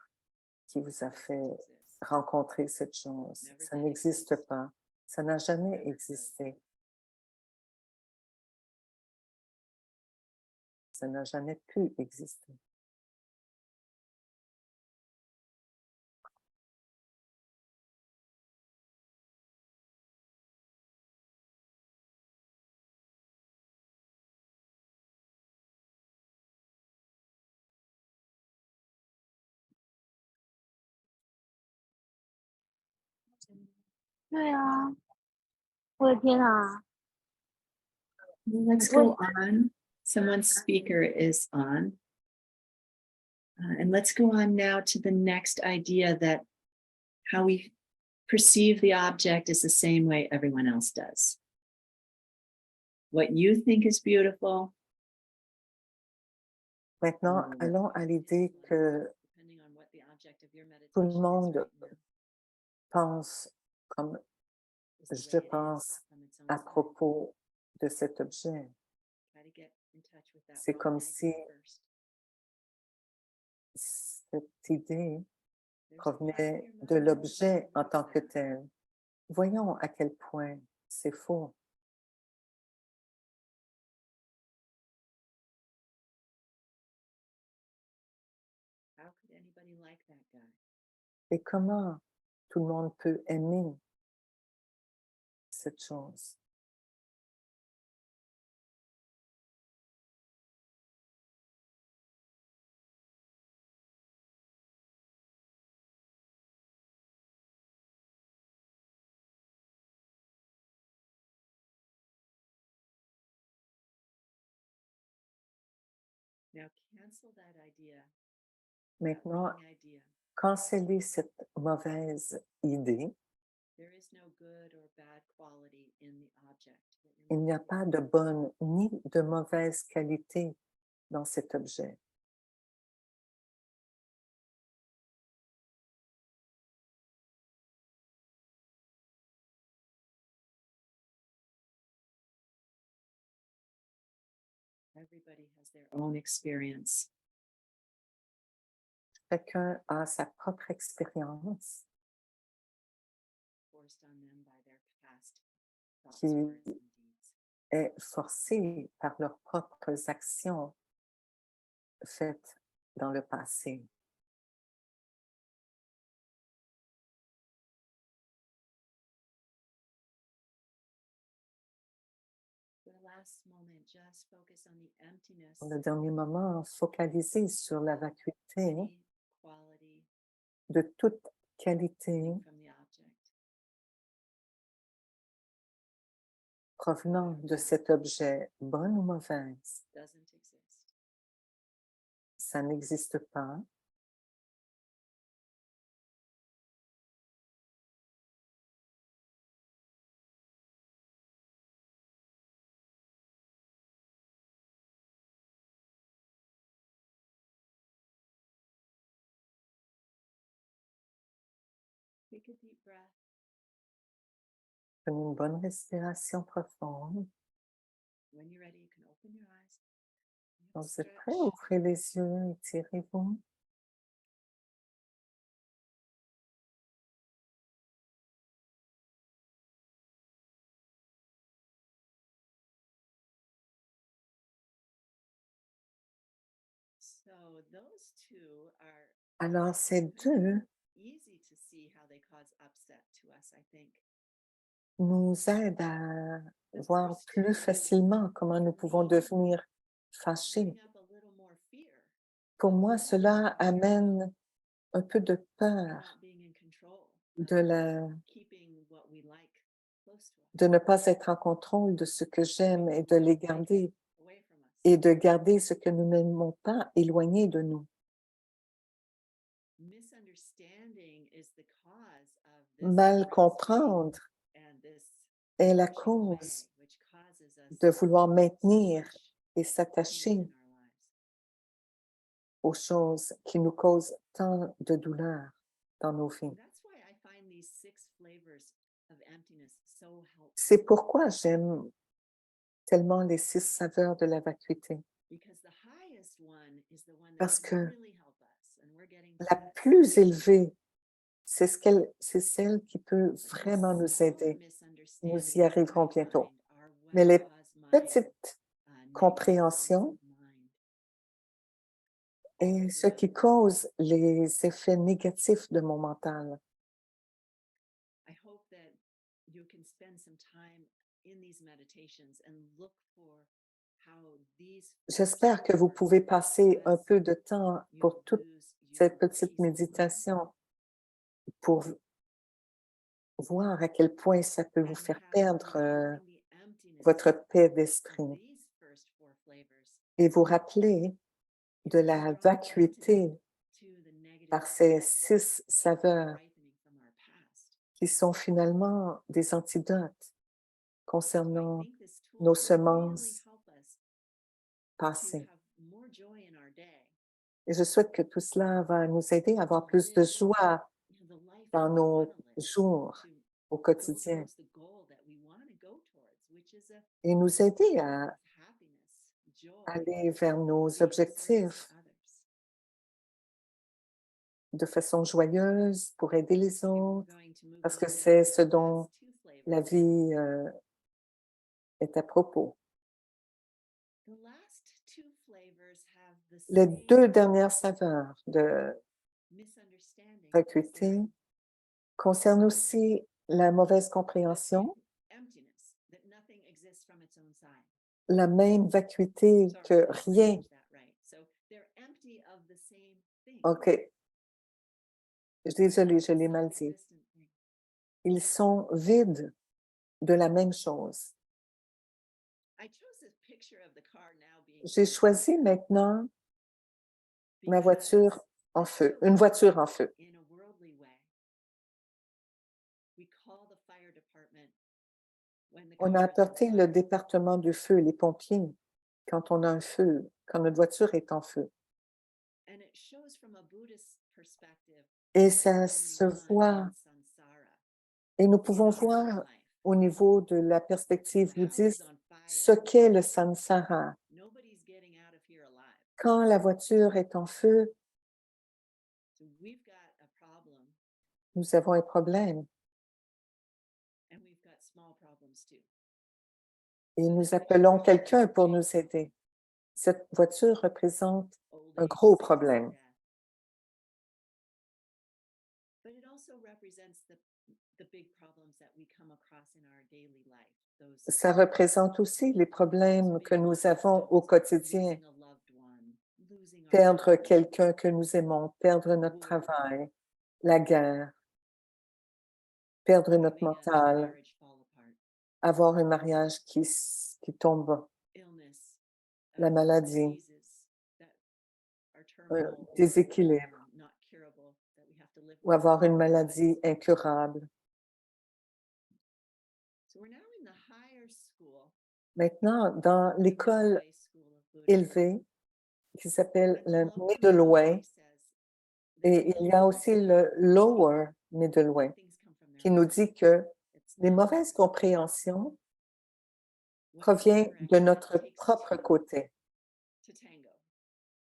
qui vous a fait Exists. rencontrer cette chose. Ça n'existe pas. Ça n'a jamais existé. Ça n'a jamais pu exister. Let's go on. Someone's speaker is on. And let's go on now to the next idea that how we perceive the object is the same way everyone else does. What you think is beautiful. Maintenant, allons à l'idée que Depending on what the object of your tout le meditation is monde right now, pense comme is the je way it is pense from its own à side. propos de cet objet. Try to get in touch with that C'est one comme idea si first. cette idée There's a part of provenait your de mind l'objet that en tant que believes that. tel. Voyons à quel point c'est faux. How could anybody like that guy? Et comment tout le monde peut aimer cette chose? Now cancel that idea, that Maintenant, wrong idea. canceller cette mauvaise idée. There is no good or bad quality in the object that you're Il n'y a meditating pas de bonne ni de mauvaise qualité dans cet objet. Everybody has their own experience. Chacun a sa propre expérience Forced on them by their past thoughts, qui words, and deeds. est forcée par leurs propres actions faites dans le passé. For the last moment, just focus on the emptiness, Pour le dernier moment, focaliser sur la vacuité any quality de toute qualité coming from the object. provenant de cet objet, bonne ou mauvaise. Doesn't exist. Ça n'existe pas. Take a deep breath. Prenez une bonne respiration profonde. When you're ready, you can open your eyes. You Quand can vous êtes prêt, stretch. ouvrez les yeux, étirez-vous. So those two are Alors, ces deux easy to see how they cause upset to us, I think. nous aident à voir plus facilement comment nous pouvons devenir fâchés. Bring up a little more fear Pour moi, cela amène un peu de of peur not being in control, de, la, keeping what we like close to us, de ne pas être en contrôle de ce que j'aime et de les garder away from us. et de garder ce que nous n'aimons pas éloigné de nous. Misunderstanding is the cause of this Mal frenzy comprendre and this est la pushing away, cause which causes us de vouloir maintenir so much et pain s'attacher in our lives. aux choses qui nous causent tant de douleur dans nos vies. And that's why I find these 6 flavors of emptiness so helpful, C'est pourquoi j'aime tellement les 6 saveurs de la vacuité. because the highest one is the one that Parce can que really help us, and we're getting la plus élevée, c'est celle qui peut vraiment nous aider. Nous y arriverons bientôt. Mais les petites compréhensions est ce qui cause les effets négatifs de mon mental. I hope that you can spend some time in these meditations and look for how these J'espère que vous pouvez passer un peu de temps pour toute cette petite méditation pour voir à quel point ça peut vous faire perdre votre paix d'esprit et vous rappeler de la vacuité par ces 6 saveurs qui sont finalement des antidotes So I concernant think this tool nos will really semences help us to passées. have more joy in our day. Et je souhaite que tout cela va nous aider à avoir plus de joie The life dans we want nos to live, jours to au go quotidien towards the goal that we want to go towards, which is a et nous aider à happiness, joy, aller vers nos being of service objectifs to others. de façon joyeuse pour aider les Okay, we're autres, going to move parce on que to c'est ce the dont last two flavors. la vie est à propos. The last two flavors have the Les same deux dernières saveurs de misunderstanding vacuité concernent aussi la mauvaise compréhension, emptiness, that nothing exists from its own side. la même vacuité Sorry, que I didn't rien. arrange that right. So they're empty of the same thing. OK, désolée, je l'ai mal dit. Self-existent thing. Ils sont vides de la même chose. I chose this picture of the car now being J'ai on fire choisi maintenant ma because voiture en this feu, shows une voiture en feu. in a worldly way. We call the fire department when the On car a is on apporté le fire. département du feu, les pompiers, quand on a un feu, quand notre voiture est en feu. And it shows from a Buddhist perspective Et what ça is se going on voit, in samsara, et nous in pouvons our voir life. au niveau de la perspective The house is bouddhiste on ce fire. qu'est le samsara. Nobody's getting out of here alive. Quand la voiture est en feu, So we've got a problem, nous avons un problème and we've got small problems too. et nous appelons quelqu'un pour nous aider. Cette voiture représente Old un age, gros sickness, and problème. death. But it also represents the big problems that we come across in our daily life. Those Ça représente aussi les problèmes que nous avons au quotidien. losing a loved one, losing our Perdre family, quelqu'un que nous aimons, perdre notre war, travail, la guerre, perdre notre having a mental, marriage fall apart, avoir un mariage qui tombe, illness, la maladie, diseases that are un terminal or déséquilibre not curable, that we have to live ou with. avoir une maladie incurable. So we're now in the higher school, Maintenant, dans the l'école Middle Way School of Buddhism. élevée qui s'appelle And le the lower Middle Middle Way, Way says that et il y a aussi le Lower Middle Way things come from qui their nous dit que It's les not mauvaises compréhensions when proviennent interaction, de it notre takes propre two côté. to tango.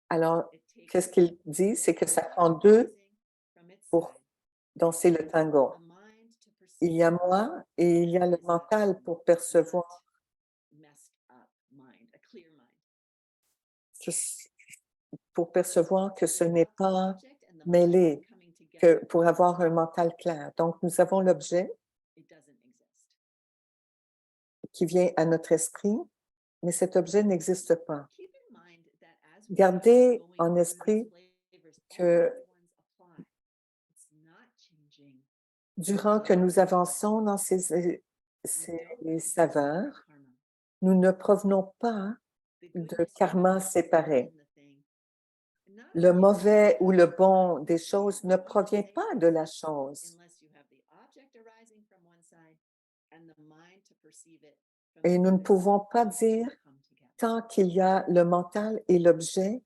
Alors, It takes qu'est-ce qu'il dit? the C'est que ça body prend deux arising from its pour side, danser le tango. the mind to Il y a perceive moi et il y a le is a mental pour percevoir, not messed up mind, a clear mind. pour percevoir que ce n'est Without the pas object and the mêlé, mind coming que together, pour avoir un mental clair. Donc, nous avons l'objet it doesn't exist. qui vient à notre esprit, mais cet objet n'existe pas. Keep in mind that as we Gardez are going en through esprit these flavors, all que the ones apply. It's not changing. durant que nous avançons dans ces saveurs, Karma. nous ne provenons pas The de goodness karma or the bad séparés. in the thing. And not Le only mauvais ou le that, bon des choses ne provient pas de la chose. unless you have the object arising from one side and the mind to perceive it from Et the nous ne other pouvons side, pas those two dire come together. tant qu'il y a le mental et l'objet,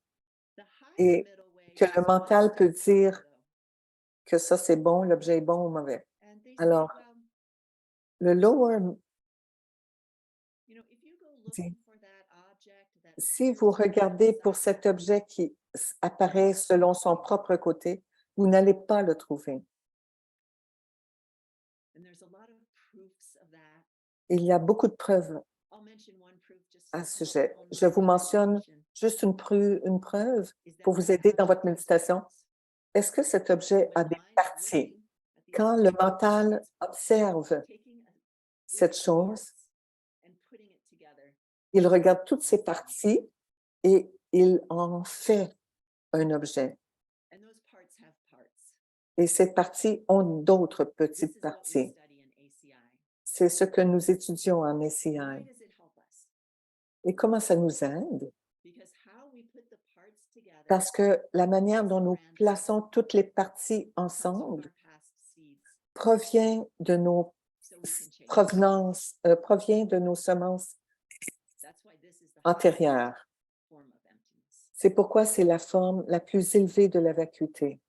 The higher et middle way que is le mental one peut step dire further, though. que ça c'est bon, l'objet est bon ou mauvais. And they say, Alors, well, le lower you know, if you go dit, looking for that object that si appears vous to be regardez pour inside, cet objet qui apparaît selon son propre côté, vous n'allez pas le trouver. and there's a lot of proofs of that. Il y a beaucoup de preuves I'll mention one proof just à to ce help sujet. hone Je vous my mentionne meditation, juste une preuve is that pour vous that aider dans votre object has méditation. parts. Est-ce que cet objet a When des mind is parties? looking at the Quand le object, mental it's observe taking a cette group of chose, parts and putting it together. il regarde toutes ces parties et il en fait un objet. And those parts have parts. Et ces parties ont d'autres This petites is what we parties. study in ACI. C'est ce que nous étudions en Why ACI. does it help us? Et comment ça nous aide? Because how we put the parts together Parce que la manière dont nous plaçons toutes les parties comes from ensemble our past seeds. provient de nos so we can change. provenances, provient de nos semences That's why this is the highest antérieures. form of emptiness. C'est pourquoi c'est la forme la plus élevée de la vacuité.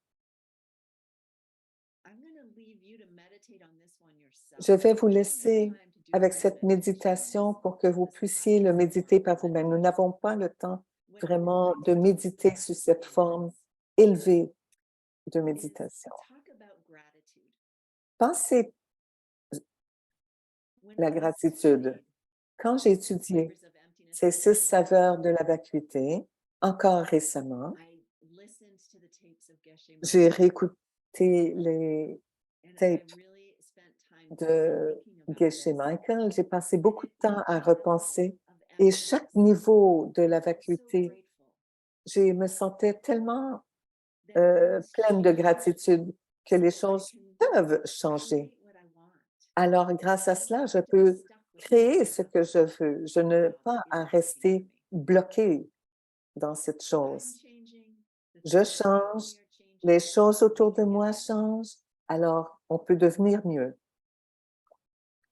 I'm going to leave you to meditate on this one yourself. Je vais vous We don't have laisser time to do avec full cette meditation méditation on this. pour que vous This puissiez le podcast is méditer par more vous-même. Nous meditation. n'avons pas le temps When vraiment I de do méditer that, sous cette forme is élevée de talk méditation. about gratitude. Pensez When la I gratitude. studied Quand j'ai étudié flavors of emptiness ces 6 recently, saveurs de la vacuité, encore récemment, I listened to the tapes of Geshe j'ai Michael, réécouté les and I tapes really spent time de thinking about Geshe this. Michael. J'ai passé And beaucoup de at temps à each level repenser of et chaque emptiness, niveau de la I'm so vacuité, grateful je me sentais tellement that things pleine de change gratitude que so les that I choses can peuvent changer. create what I want. Alors, grâce à I don't cela, je have to be peux stuck with créer what ce I que je veux. Je n'ai found pas is à working for rester me. bloqué dans cette I'm chose. changing, the Je things around me change, are changing, les choses autour we de can get moi better. changent, alors on peut devenir mieux.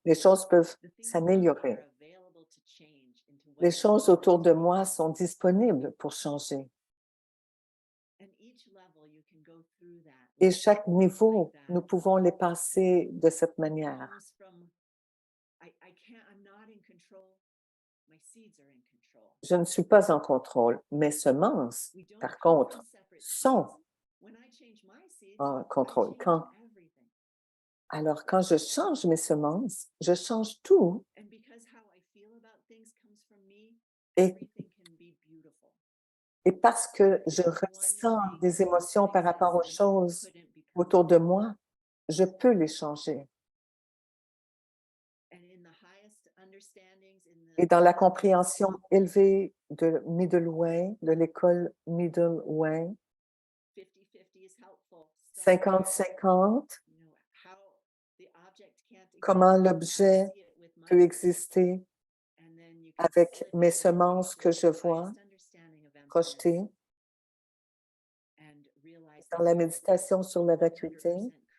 Les choses peuvent The things around me s'améliorer. are available to change into what Les they choses want autour to de be. moi sont disponibles pour changer. And each level you can go through that Et like chaque niveau, that. nous pouvons les passer de cette It manière. comes from I'm not in control. My seeds are in control. Je ne suis pas en contrôle. Mes semences, We don't par come contre, from separate sont seeds. When I change my seeds, en I contrôle. change everything. Alors, quand je change mes semences, je change tout And because how I feel about things comes from me, et, everything can be beautiful. et parce que je There's one ressens thing des émotions that par rapport aux exists choses couldn't become autour de moi, je peux les changer. And in the highest understandings, Et dans la compréhension élevée de Middle Way, de l'école Middle Way, 50-50 is helpful. Start there. 50-50, You know, how the object can't exist comment unless I l'objet see it with my peut eyes. exister And then you can avec slip mes into semences que je the vois highest understanding of emptiness projetées. and realize Dans that la you're méditation sur la 100% vacuité,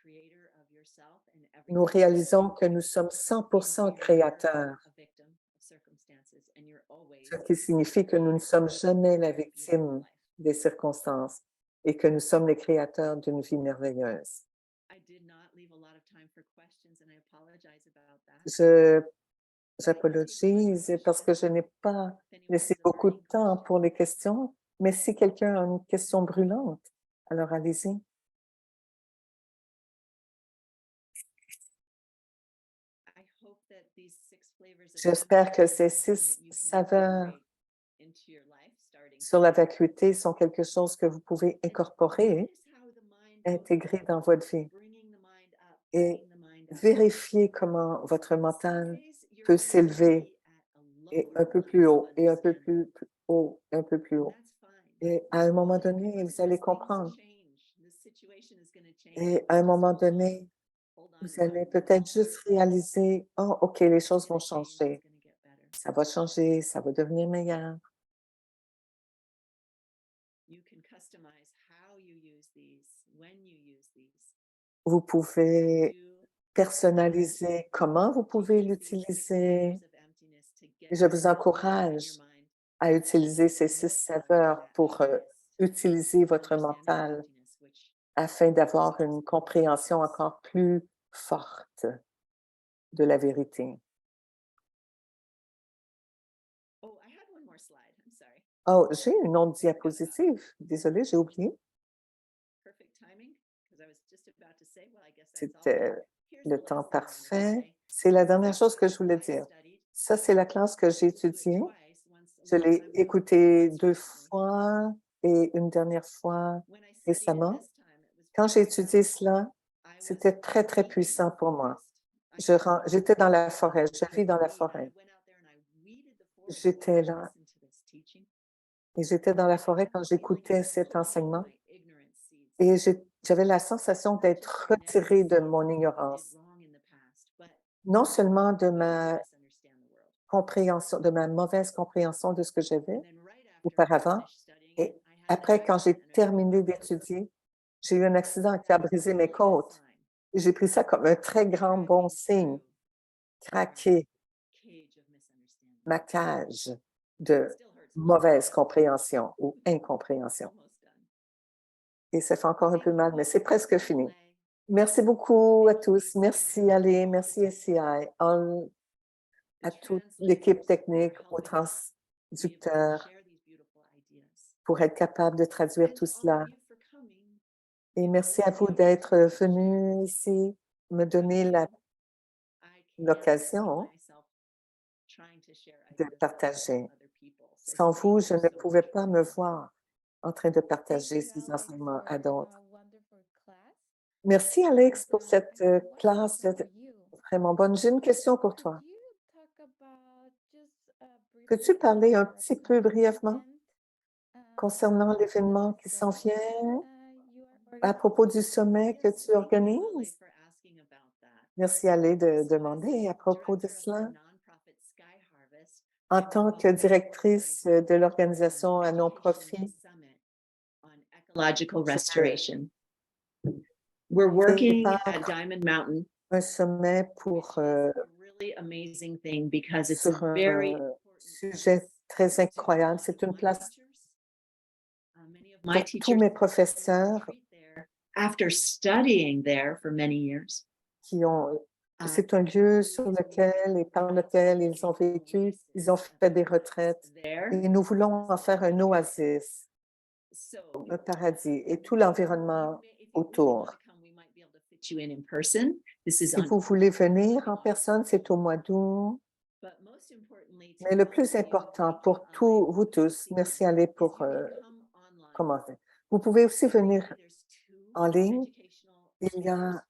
creator of yourself and nous everything. réalisons que nous sommes And 100% you are créateurs, a victim of circumstances and you're always ce qui signifie que nous ne sommes jamais la victime des circonstances et que nous sommes les créateurs d'une vie merveilleuse. I did not leave a lot of time for questions and I apologize about that. J'apologise parce que je n'ai pas If anyone laissé has a beaucoup de burning temps question. pour les questions, mais si quelqu'un a une question brûlante, alors allez-y. I hope that these 6 flavors of J'espère que emptiness ces are something 6 that you can saveurs incorporate into your life starting sur la today. vacuité sont quelque chose que vous pouvez And incorporer, notice how the mind goes intégrer dans votre vie bringing the mind up, et bringing the mind up. vérifier comment votre Some mental days you're peut going to s'élever be at a et lower un peu level plus of haut et un peu understanding. plus haut, un peu plus And haut. that's fine. Et à un moment All donné, important vous allez is things comprendre. change. This situation is going to change. Et à un Just moment hold on. donné, Hold on vous to allez it. peut-être juste réaliser, oh, OK, les It's choses going vont to change. It's changer. going to get better. Ça va changer, ça va devenir meilleur. You can customize how you use these, when you use these. Vous pouvez You personnaliser comment vous pouvez use these 6 l'utiliser. flavors of emptiness to get Et je vous yourself in encourage your mind à utiliser ces more 6 towards saveurs that pour highest utiliser votre understanding of mental emptiness, which afin d'avoir une compréhension encore plus forte de la vérité. oh, I had one more slide. I'm sorry. Oh, j'ai une autre diapositive. Désolée, j'ai oublié. Perfect timing, because I was just about to say, well, I guess that's all. C'était Here's le the temps last thing I wanted to parfait. say. C'est la This is dernière the chose que class je voulais I dire. studied. Ça, c'est la classe que j'ai I listened to it étudiée. twice, once a Je long l'ai time ago, écoutée once 2 recently. fois et une dernière fois When I studied it récemment. this time, it was Quand j'ai pretty étudié powerful. cela, I was c'était très, très weeding puissant the pour moi. forest. J'étais dans la forêt, je vis dans la I forêt. went out there and I weeded the forest J'étais while I là listened to this teaching. et j'étais dans la forêt quand Feeling j'écoutais of cet pulling enseignement my ignorance seeds. et j'avais la sensation d'être Just the retirée de negative mon seeds that I did ignorance, wrong in the past, but non seulement de I didn't ma misunderstand the world. compréhension, de ma mauvaise compréhension de ce que j'avais And then right after I auparavant. finished studying Et it, I had an après, quand j'ai accident and I terminé broke my foot. d'étudier, j'ai eu un accident qui a brisé mes côtes. J'ai pris ça comme un très grand bon signe, craquer ma cage de mauvaise compréhension ou incompréhension. Et ça fait encore un peu mal, mais c'est presque fini. Merci beaucoup à tous. Merci Ali, merci SCI, à toute l'équipe technique, aux traducteurs pour être capable de traduire tout cela. Et merci à vous d'être venus ici, me donner l'occasion de partager. Sans vous, je ne pouvais pas me voir en train de partager ces enseignements à d'autres. Merci Alex pour cette classe vraiment bonne. J'ai une question pour toi. Peux-tu parler un petit peu brièvement concernant l'événement qui s'en vient à propos du sommet que tu organises? Merci Ali de demander à propos de cela. En tant que directrice de l'organisation à non-profit, Ecological restoration. We're working at prépare Diamond Mountain. un sommet pour It's a really amazing thing because it's sur a very un sujet très incroyable. C'est une place many of my pour tous teachers mes professeurs retreat there after studying there for many years. qui ont. C'est un lieu sur lequel et par lequel ils ont vécu, ils ont fait des retraites There. et nous voulons en faire un oasis, So un paradis et tout l'environnement autour. fit you in person. This is Si on, vous voulez venir en personne, c'est au mois d'août. but most importantly, Mais le plus important pour tous, vous tous, merci Ali pour commenter. Vous pouvez aussi venir en ligne. Il y a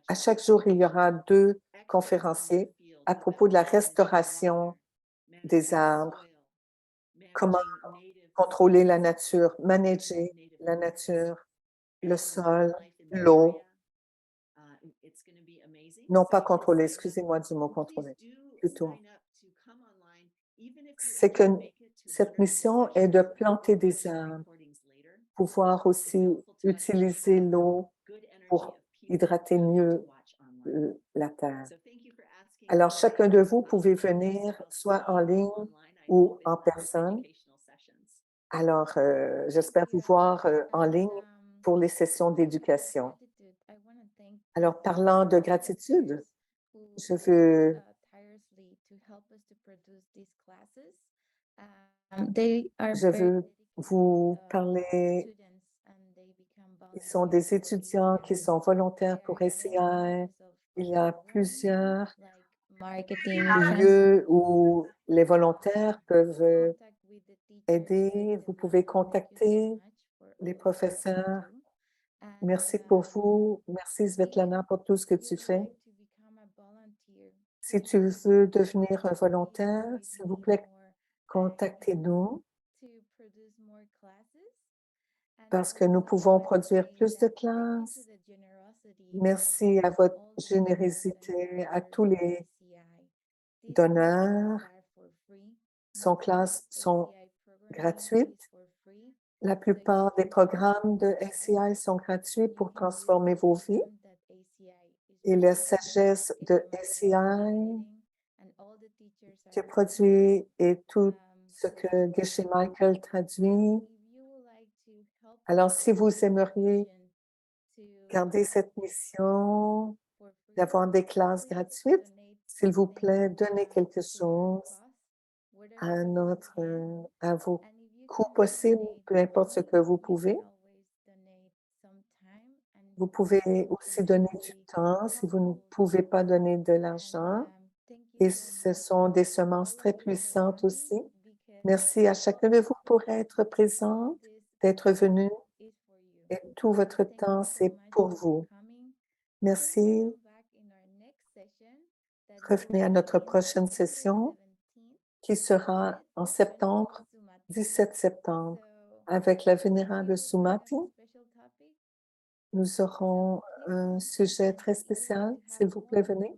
à chaque jour, il y aura 2 conférenciers à propos de la restauration des arbres, comment contrôler la nature, manager la nature, le sol, l'eau. Non, pas contrôler, excusez-moi du mot contrôler, plutôt. C'est que cette mission est de planter des arbres, pouvoir aussi utiliser l'eau pour hydrater mieux la terre. Alors, chacun de vous pouvez venir soit en ligne ou en personne. Alors, j'espère vous voir en ligne pour les sessions d'éducation. Alors, parlant de gratitude, je veux vous parler. Ils sont des étudiants qui sont volontaires pour SCI. Il y a plusieurs lieux où les volontaires peuvent aider. Vous pouvez contacter les professeurs. Merci pour vous. Merci Svetlana pour tout ce que tu fais. Si tu veux devenir un volontaire, s'il vous plaît, contactez-nous parce que nous pouvons produire plus de classes. Merci à votre générosité, à tous les donneurs. Son classes sont gratuites. La plupart des programmes de SCI sont gratuits pour transformer vos vies. Et la sagesse de SCI que produit et tout ce que Geshe Michael traduit. Alors, si vous aimeriez garder cette mission d'avoir des classes gratuites, s'il vous plaît, donnez quelque chose à vos coûts possibles, peu importe ce que vous pouvez. Vous pouvez aussi donner du temps si vous ne pouvez pas donner de l'argent. Et ce sont des semences très puissantes aussi. Merci à chacun de vous pour être présent, d'être venu. Et tout votre temps, c'est pour vous. Merci. Revenez à notre prochaine session qui sera en septembre, 17 septembre, avec la vénérable Sumati. Nous aurons un sujet très spécial. S'il vous plaît, venez.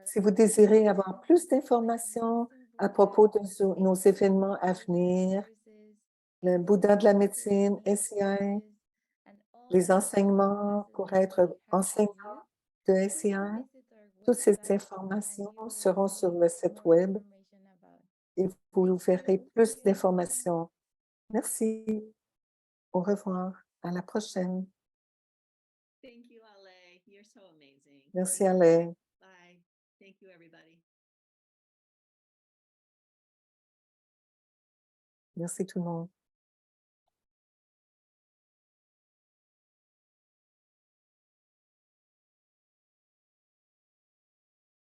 Si vous désirez avoir plus d'informations à propos de nos événements à venir, le Bouddha de la médecine, SCI, les enseignements pour être enseignant de SCI. Toutes ces informations seront sur le site web et vous verrez plus d'informations. Merci. Au revoir. À la prochaine. Thank you, Ale. You're so amazing. Merci, Alain. Bye. Thank you, everybody. Merci tout le monde.